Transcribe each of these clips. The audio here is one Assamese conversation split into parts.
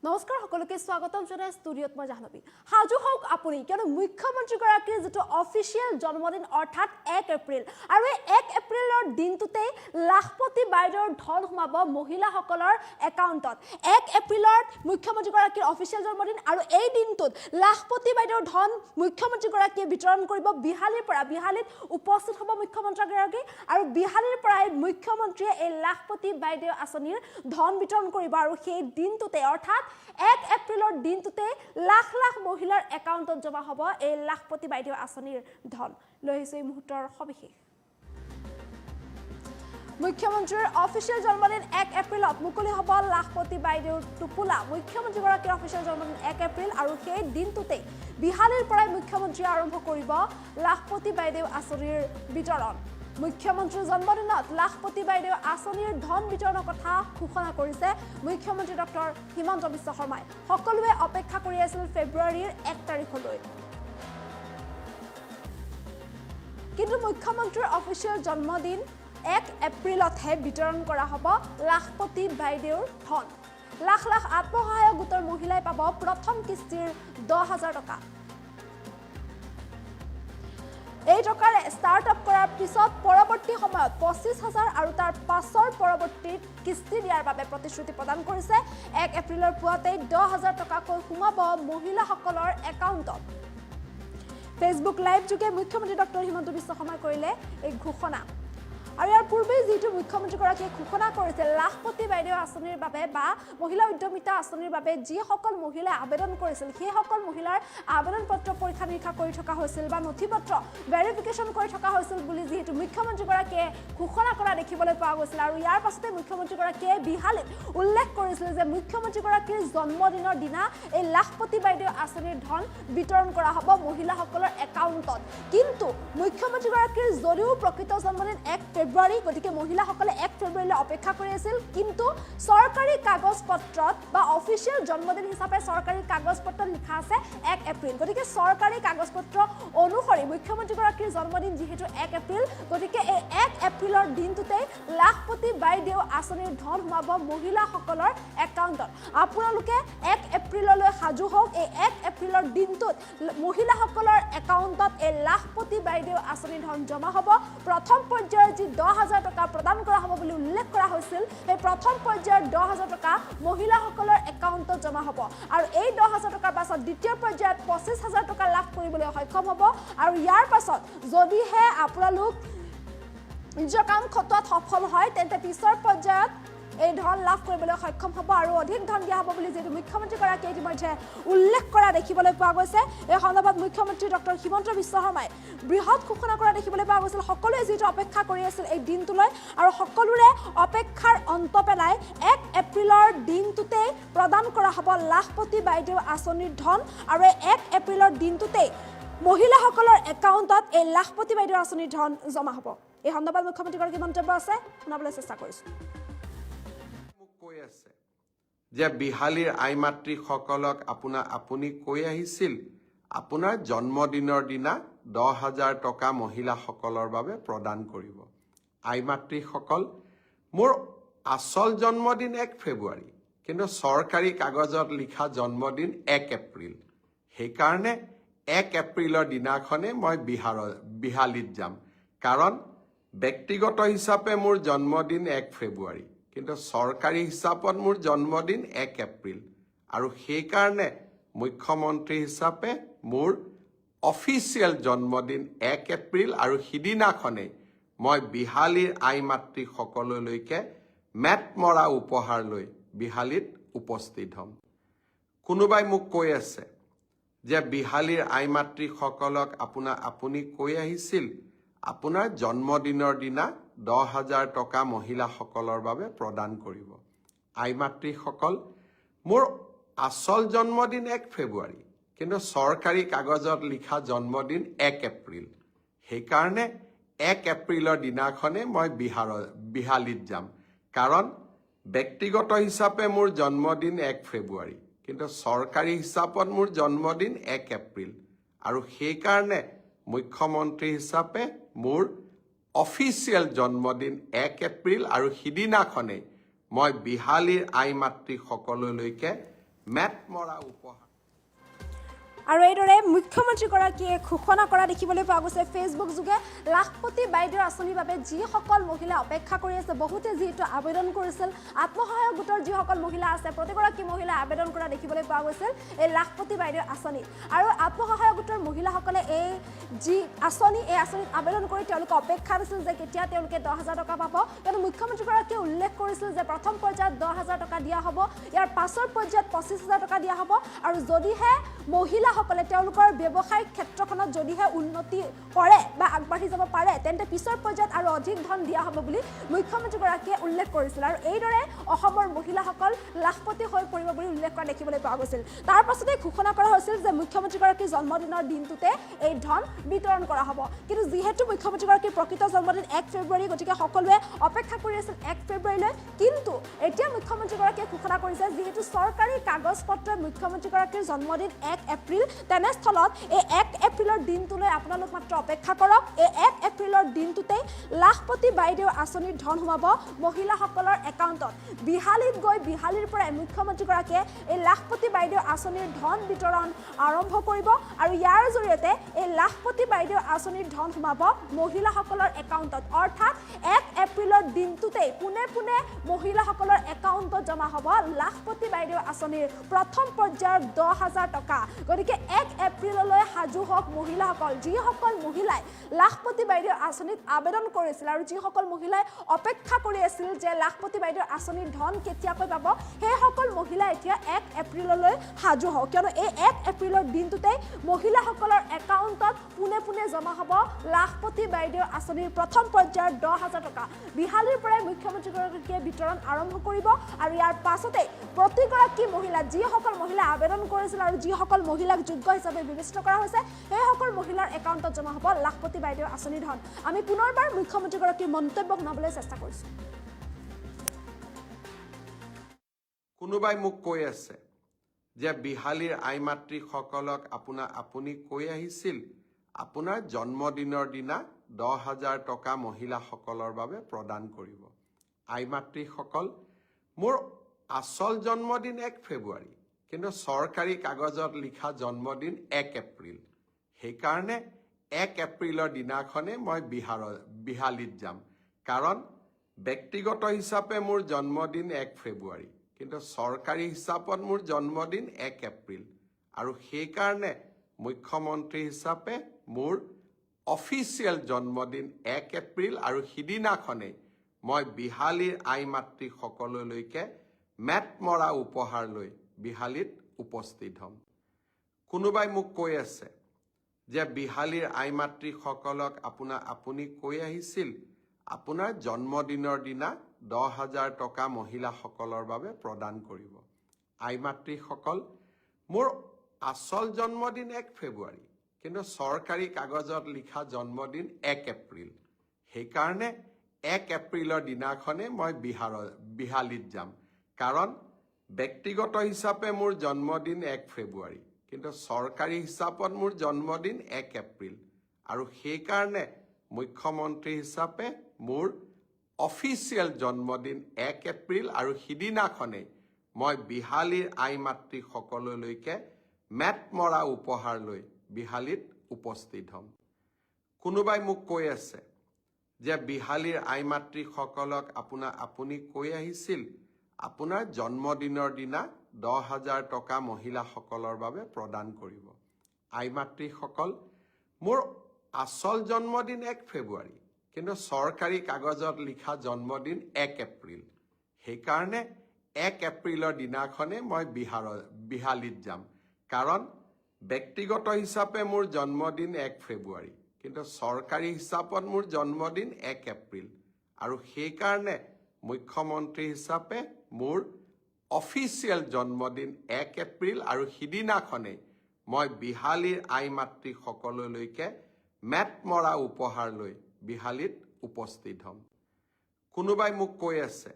নমস্কাৰ সকলোকে স্বাগতম জনাই ষ্টুডিঅ'ত মই জাহ্নবী হাজু হওক আপুনি কিয়নো মুখ্যমন্ত্ৰীগৰাকীৰ যেটো অফিচিয়েল জন্মদিন অৰ্থাৎ 1 এপ্ৰিল আৰু এই 1 এপ্ৰিলৰ দিনটোতে লাখপতি বাইদেউৰ ধন সোমাব মহিলাসকলৰ একাউণ্টত 1 এপ্ৰিলত মুখ্যমন্ত্ৰীগৰাকীৰ অফিচিয়েল জন্মদিন আৰু এই দিনটোত লাখপতি বাইদেউৰ ধন মুখ্যমন্ত্ৰীগৰাকীয়ে বিতৰণ কৰিব বিহালীত উপস্থিত হ'ব মুখ্যমন্ত্ৰীগৰাকী আৰু বিহালীৰ পৰাই মুখ্যমন্ত্ৰীয়ে এই লাখপতি বাইদেউ আঁচনিৰ ধন বিতৰণ কৰিব আৰু সেই দিনটোতে অৰ্থাৎ 1 এপ্ৰিলৰ দিনটোতে লাখ লাখ মহিলাৰ একাউণ্টত জমা হ'ব এই লাখপতি বাইদেউ আঁচনিৰ ধন লৈ আহিছো এই মুহূৰ্তৰ সবিশেষ মুখ্যমন্ত্ৰীৰ অফিচিয়েল জন্মদিন 1 এপ্ৰিলত মুকলি হ'ব লাখপতি বাইদেউৰ টোপোলা মুখ্যমন্ত্ৰীগৰাকীৰ অফিচিয়েল জন্মদিন 1 এপ্ৰিল আৰু সেই দিনটোতে বিহালীৰ পৰাই মুখ্যমন্ত্ৰীয়ে আৰম্ভ কৰিব লাখপতি বাইদেউ আঁচনিৰ বিতৰণ মুখ্যমন্ত্ৰীৰ জন্মদিনত লাখপতি বাইদেউ আঁচনিৰ ধন বিতৰণৰ কথা ঘোষণা কৰিছে মুখ্যমন্ত্ৰী ডক্টৰ হিমন্ত বিশ্ব শৰ্মাই সকলোৱে অপেক্ষা কৰি আছিল ফেব্ৰুৱাৰীৰ 1 তাৰিখলৈ কিন্তু মুখ্যমন্ত্ৰীৰ অফিচিয়েল জন্মদিন 1 এপ্ৰিলতহে বিতৰণ কৰা হ'ব লাখপতি বাইদেউৰ ধন লাখ লাখ আত্মসহায়ক গোটৰ মহিলাই পাব প্ৰথম কিস্তিৰ 10,000 টকা এই টকাৰে ষ্টাৰ্টআপ কৰাৰ পিছত পৰৱৰ্তী সময়ত 25,000 আৰু তাৰ পাছৰ পৰৱৰ্তী কিস্তি দিয়াৰ বাবে প্ৰতিশ্ৰুতি প্ৰদান কৰিছে 1 এপ্ৰিলৰ পুৱাতে 10,000 টকাকৈ সোমাব মহিলাসকলৰ একাউণ্টত ফেচবুক লাইভ যোগে মুখ্যমন্ত্ৰী ডক্টৰ হিমন্ত বিশ্ব শৰ্মাই কৰিলে এই ঘোষণা আৰু ইয়াৰ পূৰ্বে যেটো মুখ্যমন্ত্ৰীগৰাকীয়ে ঘোষণা কৰিছে লাখপতি বাইদেউ আঁচনিৰ বাবে বা মহিলা উদ্যমিতা আঁচনিৰ বাবে যিসকল মহিলাই আবেদন কৰিছিল সেই সকল মহিলাৰ আবেদন পত্ৰ পৰীক্ষা নিৰীক্ষা কৰি থকা হৈছিল বা নথিপত্ৰ ভেৰিফিকেশ্যন কৰি থকা হৈছিল বুলি যেটো মুখ্যমন্ত্ৰীগৰাকীয়ে ঘোষণা কৰা দেখিবলৈ পোৱা গৈছিল আৰু ইয়াৰ পাছতে মুখ্যমন্ত্ৰীগৰাকীয়ে বিহালীত উল্লেখ কৰিছিল যে মুখ্যমন্ত্ৰীগৰাকীৰ জন্মদিনৰ দিনা এই লাখপতি বাইদেউ আঁচনিৰ ধন বিতৰণ কৰা হ'ব মহিলাসকলৰ একাউণ্টত কিন্তু মুখ্যমন্ত্ৰীগৰাকীৰ যদিও প্ৰকৃত জন্মদিন 1 ফেব্ৰুৱাৰী গতিকে মহিলাসকলে 1 ফেব্ৰুৱাৰীলৈ অপেক্ষা কৰি আছিল কিন্তু চৰকাৰী কাগজ পত্ৰত বা অফিচিয়েল জন্মদিন হিচাপে চৰকাৰী কাগজ পত্ৰত লিখা আছে 1 এপ্ৰিল গতিকে চৰকাৰী কাগজ পত্ৰ অনুসৰি মুখ্যমন্ত্ৰীগৰাকীৰ জন্মদিন যেহেতু 1 এপ্ৰিল গতিকে এই 1 এপ্ৰিলৰ দিনটোতে লাখপতি বাইদেউ আঁচনিৰ ধন সোমাব মহিলাসকলৰ একাউণ্টত আপোনালোকে 1 এপ্ৰিললৈ সাজু হওক এই 1 এপ্ৰিলৰ দিনটোত মহিলাসকলৰ একাউণ্টত এই লাখপতি বাইদেউ আঁচনিৰ ধন জমা হ'ব প্ৰথম পৰ্যায়ৰ যি 10,000 টকা প্ৰদান কৰা হ'ব বুলি উল্লেখ কৰা হৈছিল এই প্ৰথম পৰ্যায়ৰ 10,000 টকা মহিলাসকলৰ একাউণ্টত জমা হ'ব আৰু এই 10,000 টকাৰ পাছত দ্বিতীয় পৰ্যায়ত 25,000 টকা লাভ কৰিবলৈ সক্ষম হ'ব আৰু ইয়াৰ পাছত যদিহে আপোনালোক নিজৰ কাম খটুৱাত সফল হয় তেন্তে পিছৰ পৰ্যায়ত এই ধন লাভ কৰিবলৈ সক্ষম হ'ব আৰু অধিক ধন দিয়া হ'ব বুলি যেটো মুখ্যমন্ত্ৰীগৰাকীয়ে ইতিমধ্যে উল্লেখ কৰা দেখিবলৈ পোৱা গৈছে এই সন্দৰ্ভত মুখ্যমন্ত্ৰী ডক্টৰ হিমন্ত বিশ্ব শৰ্মাই বৃহৎ ঘোষণা কৰা দেখিবলৈ পোৱা গৈছিল সকলোৱে যেটো অপেক্ষা কৰি আছিল এই দিনটোলৈ আৰু সকলোৰে অপেক্ষাৰ অন্ত পেলাই 1 এপ্ৰিলৰ দিনটোতে প্ৰদান কৰা হ'ব লাখপতি বাইদেউ আঁচনিৰ ধন আৰু 1 এপ্ৰিলৰ দিনটোতে মহিলাসকলৰ একাউণ্টত এই লাখপতি বাইদেউ আঁচনিৰ ধন জমা হ'ব এই সন্দৰ্ভত মুখ্যমন্ত্ৰীগৰাকীৰ মন্তব্য আছে শুনাবলৈ চেষ্টা কৰিছো কৈ আছে যে বিহালীৰ আইমাতৃসকলক আপুনি কৈ আহিছিল আপোনাৰ জন্মদিনৰ দিনা 10,000 টকা মহিলাসকলৰ বাবে প্ৰদান কৰিব আইমাতৃসকল মোৰ আচল জন্মদিন 1 ফেব্ৰুৱাৰী কিন্তু চৰকাৰী কাগজত লিখা জন্মদিন 1 এপ্ৰিল সেইকাৰণে 1 এপ্ৰিলৰ দিনাখনে মই বিহালীত যাম কাৰণ ব্যক্তিগত হিচাপে মোৰ জন্মদিন 1 ফেব্ৰুৱাৰী কিন্তু চৰকাৰী হিচাপত মোৰ জন্মদিন 1 এপ্ৰিল আৰু সেইকাৰণে মুখ্যমন্ত্ৰী হিচাপে মোৰ অফিচিয়েল জন্মদিন 1 এপ্ৰিল আৰু সিদিনাখনে মই বিহালীৰ আইমাতৃ সকললৈকে মেট মৰা উপহাৰ লৈ বিহালীত উপস্থিত হ'ম কোনোবাই মোক কৈ আছে যে বিহালীৰ আইমাতৃ সকলক আপুনি কৈ আহিছিল আপোনাৰ জন্মদিনৰ দিনা 10,000 টকা মহিলাসকলৰ বাবে প্ৰদান কৰিব আইমাতৃসকল মোৰ আচল জন্মদিন 1 ফেব্ৰুৱাৰী কিন্তু চৰকাৰী কাগজত লিখা জন্মদিন 1 এপ্ৰিল সেইকাৰণে 1 এপ্ৰিলৰ দিনাখনে মই বিহালীত যাম কাৰণ ব্যক্তিগত হিচাপে মোৰ জন্মদিন 1 ফেব্ৰুৱাৰী কিন্তু চৰকাৰী হিচাপত মোৰ জন্মদিন 1 এপ্ৰিল আৰু সেইকাৰণে মুখ্যমন্ত্ৰী হিচাপে মোৰ অফিচিয়েল জন্মদিন 1 এপ্ৰিল আৰু সিদিনাখনে মই বিহালীৰ আইমাতৃ সকললৈকে মেট মৰা উপহাৰ আৰু এইদৰে মুখ্যমন্ত্ৰীগৰাকীয়ে ঘোষণা কৰা দেখিবলৈ পোৱা গৈছে ফেচবুক যোগে লাখপতি বাইদেউৰ আঁচনিৰ বাবে যিসকল মহিলা অপেক্ষা কৰি আছে বহুতে যিহেতু আবেদন কৰিছিল আত্মসহায়ক গোটৰ যিসকল মহিলা আছে প্ৰতিগৰাকী মহিলা আবেদন কৰা দেখিবলৈ পোৱা গৈছিল এই লাখপতি বাইদেউৰ আঁচনি আৰু আত্মসহায়ক গোটৰ মহিলাসকলে এই আঁচনিত আবেদন কৰি তেওঁলোকে অপেক্ষা দিছিল যে কেতিয়া তেওঁলোকে 10,000 টকা পাব কিন্তু মুখ্যমন্ত্ৰীগৰাকীয়ে উল্লেখ কৰিছিল যে প্ৰথম পৰ্যায়ত 10,000 টকা দিয়া হ'ব ইয়াৰ পাছৰ পৰ্যায়ত 25,000 টকা দিয়া হ'ব আৰু যদিহে মহিলাসকলে তেওঁলোকৰ ব্যৱসায়িক ক্ষেত্ৰখনত যদিহে উন্নতি কৰে বা আগবাঢ়ি যাব পাৰে তেন্তে পিছৰ পৰ্যায়ত আৰু অধিক ধন দিয়া হ'ব বুলি মুখ্যমন্ত্ৰীগৰাকীয়ে উল্লেখ কৰিছিল আৰু এইদৰে অসমৰ মহিলাসকল লাখপতি হৈ পৰিব বুলি উল্লেখ কৰা দেখিবলৈ পোৱা গৈছিল তাৰ পাছতে ঘোষণা কৰা হৈছিল যে মুখ্যমন্ত্ৰীগৰাকীৰ জন্মদিনৰ দিনটোতে এই ধন বিতৰণ কৰা হ'ব কিন্তু যিহেতু মুখ্যমন্ত্ৰীগৰাকীৰ প্ৰকৃত জন্মদিন 1 ফেব্ৰুৱাৰী গতিকে সকলোৱে অপেক্ষা কৰি আছিল 1 ফেব্ৰুৱাৰীলৈ কিন্তু এতিয়া মুখ্যমন্ত্ৰীগৰাকীয়ে ঘোষণা কৰিছে যিহেতু চৰকাৰী কাগজ পত্ৰত মুখ্যমন্ত্ৰীগৰাকীৰ জন্মদিন 1 এপ্ৰিল তেনেস্থলত এই 1 এপ্ৰিলৰ দিনটোলৈ আপোনালোক মাত্ৰ অপেক্ষা কৰক এই 1 এপ্ৰিলৰ দিনটোতেই লাখপতি বাইদেউৰ আঁচনিৰ ধন সোমাব মহিলাসকলৰ একাউণ্টত বিহালীত গৈ বিহালীৰ পৰাই মুখ্যমন্ত্ৰীগৰাকীয়ে এই লাখপতি বাইদেউৰ আঁচনিৰ ধন বিতৰণ আৰম্ভ কৰিব আৰু ইয়াৰ জৰিয়তে এই লাখপতি বাইদেউৰ আঁচনিৰ ধন সোমাব মহিলাসকলৰ একাউণ্টত অৰ্থাৎ 1 এপ্ৰিলৰ দিনটোতেই পোনে পোনে মহিলাসকলৰ একাউণ্টত জমা হ'ব লাখপতি বাইদেউৰ আঁচনিৰ প্ৰথম পৰ্যায়ৰ 10,000 টকা গতিকে 1 এপ্ৰিললৈ সাজু হওক মহিলাসকল যিসকল মহিলাই লাখপতি বাইদেউৰ আঁচনিত আবেদন কৰিছিল আৰু যিসকল মহিলাই অপেক্ষা কৰি আছিল যে লাখপতি বাইদেউৰ আঁচনিৰ ধন কেতিয়াকৈ পাব সেইসকল মহিলা এতিয়া 1 এপ্ৰিললৈ সাজু হওক কিয়নো এই 1 এপ্ৰিলৰ দিনটোতেই মহিলাসকলৰ একাউণ্টত পোনে পোনে জমা হ'ব লাখপতি বাইদেউৰ আঁচনিৰ প্ৰথম পৰ্যায়ৰ 10,000 টকা বিহালীৰ পৰাই মুখ্যমন্ত্ৰীগৰাকীয়ে বিতৰণ আৰম্ভ কৰিব আৰু ইয়াৰ পাছতে প্ৰতিগৰাকী মহিলা যিসকল মহিলা আবেদন কৰিছিল আৰু যিসকল মহিলাক যোগ্য হিচাপে বিবেচিত কৰা হৈছে সেইসকল মহিলাৰ একাউণ্টত জমা হ'ব লাখপতি বাইদেউৰ আঁচনিৰ ধন আমি পুনৰবাৰ মুখ্যমন্ত্ৰীগৰাকীৰ মন্তব্য শুনাবলৈ চেষ্টা কৰিছোঁ কোনোবাই মোক কৈ আছে যে বিহালীৰ আই মাতৃসকলক আপুনি কৈ আহিছিল আপোনাৰ জন্মদিনৰ দিনা 10,000 টকা মহিলাসকলৰ বাবে প্ৰদান কৰিব আই মাতৃসকল মোৰ আচল জন্মদিন 1 ফেব্ৰুৱাৰী কিন্তু চৰকাৰী কাগজত লিখা জন্মদিন 1 এপ্ৰিল সেইকাৰণে 1 এপ্ৰিলৰ দিনাখনে মই বিহালীত যাম কাৰণ ব্যক্তিগত হিচাপে মোৰ জন্মদিন 1 ফেব্ৰুৱাৰী কিন্তু চৰকাৰী হিচাপত মোৰ জন্মদিন 1 এপ্ৰিল আৰু সেইকাৰণে মুখ্যমন্ত্ৰী হিচাপে মোৰ অফিচিয়েল জন্মদিন 1 এপ্ৰিল আৰু সিদিনাখনেই মই বিহালীৰ আই মাতৃসকললৈকে মেট মৰা উপহাৰ লৈ বিহালীত উপস্থিত হ'ম কোনোবাই মোক কৈ আছে যে বিহালীৰ আই মাতৃসকলক আপুনি কৈ আহিছিল আপোনাৰ জন্মদিনৰ দিনা 10,000 টকা মহিলাসকলৰ বাবে প্ৰদান কৰিব আই মাতৃসকল মোৰ আচল জন্মদিন 1 ফেব্ৰুৱাৰী কিন্তু চৰকাৰী কাগজত লিখা জন্মদিন 1 এপ্ৰিল সেইকাৰণে 1 এপ্ৰিলৰ দিনাখনে মই বিহালীত যাম কাৰণ ব্যক্তিগত হিচাপে মোৰ জন্মদিন 1 ফেব্ৰুৱাৰী কিন্তু চৰকাৰী হিচাপত মোৰ জন্মদিন 1 এপ্ৰিল আৰু সেইকাৰণে মুখ্যমন্ত্ৰী হিচাপে মোৰ অফিচিয়েল জন্মদিন 1 এপ্ৰিল আৰু সিদিনাখনেই মই বিহালীৰ আই মাতৃসকললৈকে মেট মৰা উপহাৰ লৈ বিহালীত উপস্থিত হ'ম কোনোবাই মোক কৈ আছে যে বিহালীৰ আই মাতৃসকলক আপুনি কৈ আহিছিল আপোনাৰ জন্মদিনৰ দিনা 10,000 টকা মহিলাসকলৰ বাবে প্ৰদান কৰিব আই মাতৃসকল মোৰ আচল জন্মদিন 1 ফেব্ৰুৱাৰী কিন্তু চৰকাৰী কাগজত লিখা জন্মদিন 1 এপ্ৰিল সেইকাৰণে 1 এপ্ৰিলৰ দিনাখনে মই বিহালীত যাম কাৰণ ব্যক্তিগত হিচাপে মোৰ জন্মদিন 1 ফেব্ৰুৱাৰী কিন্তু চৰকাৰী হিচাপত মোৰ জন্মদিন 1 এপ্ৰিল আৰু সেইকাৰণে মুখ্যমন্ত্ৰী হিচাপে মোৰ অফিচিয়েল জন্মদিন 1 এপ্ৰিল আৰু সিদিনাখনেই মই বিহালীৰ আই মাতৃসকললৈকে মেট মৰা উপহাৰ লৈ বিহালীত উপস্থিত হ'ম কোনোবাই মোক কৈ আছে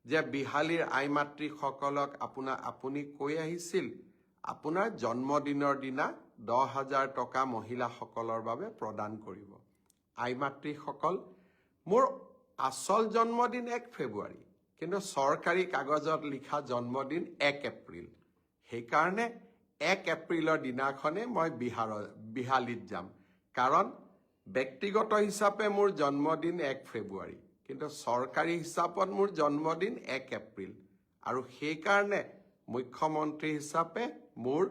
যে বিহালীৰ আই মাতৃসকলক আপুনি কৈ আহিছিল আপোনাৰ জন্মদিনৰ দিনা 10,000 টকা মহিলাসকলৰ বাবে প্ৰদান কৰিব আই মাতৃসকল মোৰ আচল জন্মদিন 1 ফেব্ৰুৱাৰী কিন্তু চৰকাৰী কাগজত লিখা জন্মদিন 1 এপ্ৰিল সেইকাৰণে 1 এপ্ৰিলৰ দিনাখনে মই বিহালীত যাম কাৰণ ব্যক্তিগত হিচাপে মোৰ জন্মদিন 1 ফেব্ৰুৱাৰী কিন্তু চৰকাৰী হিচাপত মোৰ জন্মদিন 1 এপ্ৰিল আৰু সেইকাৰণে মুখ্যমন্ত্ৰী হিচাপে মোৰ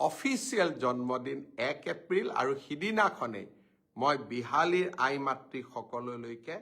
অফিচিয়েল জন্মদিন 1 এপ্ৰিল আৰু সিদিনাখনেই মই বিহালীৰ আই মাতৃসকললৈকে